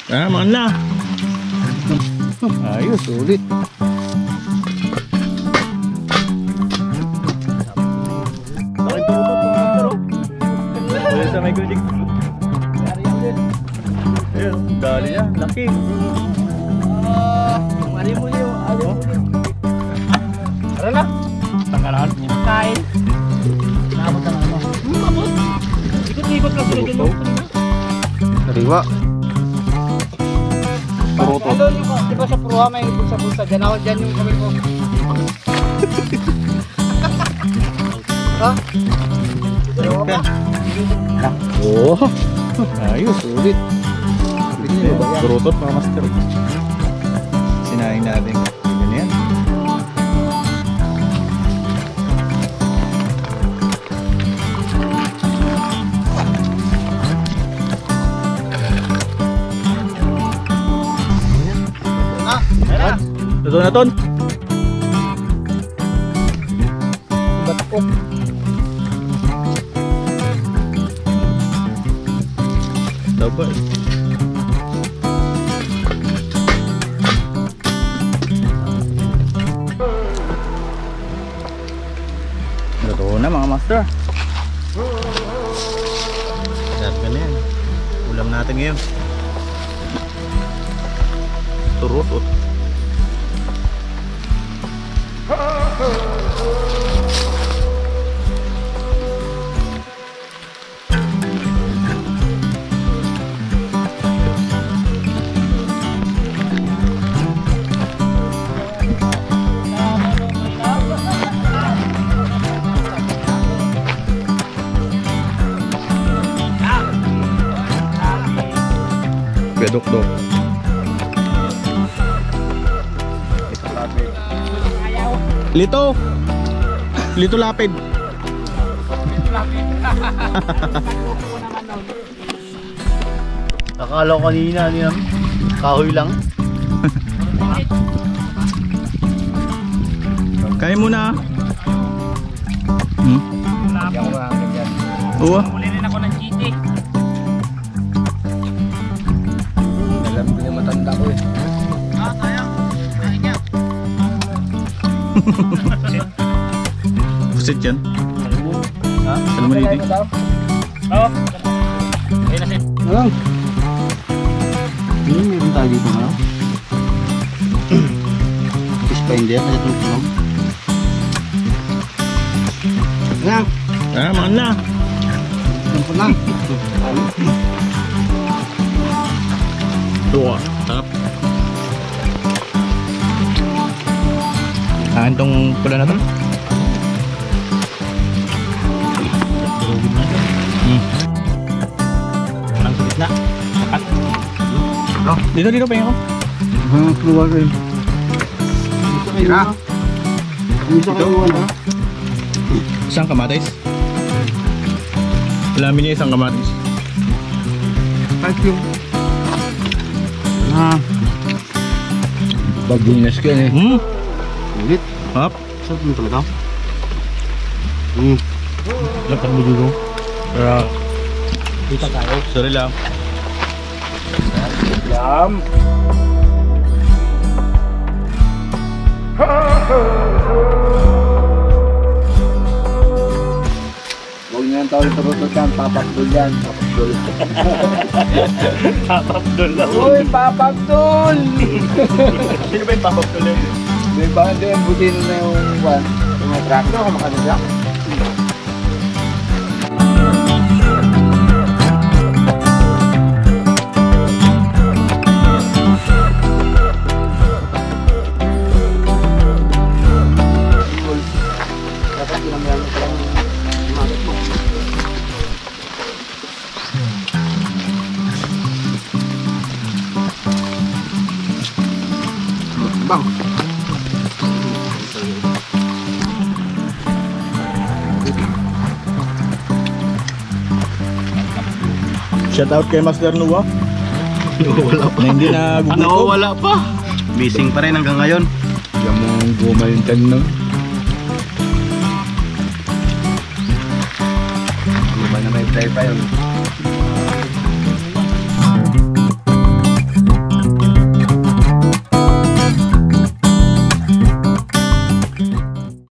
Mahal na. Ayos, ulit. Bakit turutot? Ayun sa Michael Jig. Ayun, dali niya, laki. Alimulyo. Tara na. Tanggalan. Kain. Nakabot na ano. Mabot. Ikot-ikot lang sila dyan. Nariwa. Turutot. Ano yung di ba sa Pruha may bulsa-bulsa dyan? Ako dyan yung kamil ko. Ha? Oh, ayos, ulit. Turutot mga master. Sinain natin. Ganyan. Luto na ton. Batok. Dapat. Luto na mga master. Sarap na yan. Ulam natin ngayon. Turutot. Bedok-dok. Lito. Lito lapid. Akala ko kanina niya kahoy lang. Kain muna. Oo. Muli rin ako ng GT. Alam ko yung matanda ko eh. Ah, sayang. Kain niya. Pusit yan. Ha? Alam mo dito. Oo. Ayun na sin. Alam. Meron tayo dito ngayon. Fish pa hindi. Kaya itong tulong. Alam. Mahal na. Alam po lang. Tuwa. Sarap. Itong pula na to. Ang sulit na. Dito pahinga ko. Keluar rin. Tira. Bisa keluar na. Isang kamatis. Alamin niya isang kamatis. Thank you. Nah. Baginas ka eh. Ulit. Hap. Sarap mo talaga. Lakan mo dito. Pero Dito tayo. sorry lang. Yum. Huwag niyo ang tawag turutot yan. Papakdul yan. Papakdul. Papapdol lang. Uy, papakdul! Sino ba yung papapdol yun? May ba hindi ang butin na yung one? Yung mga tractor, kumakano siya? Dapat ginamyan ko lang yung market mo. Bang! Shout out kay Master Nuwa. Wala pa. Na hindi na gugutom. Wala pa. Missing pa rin hanggang ngayon. Yan mong gumalintan na. Ano ba na may play pa yun?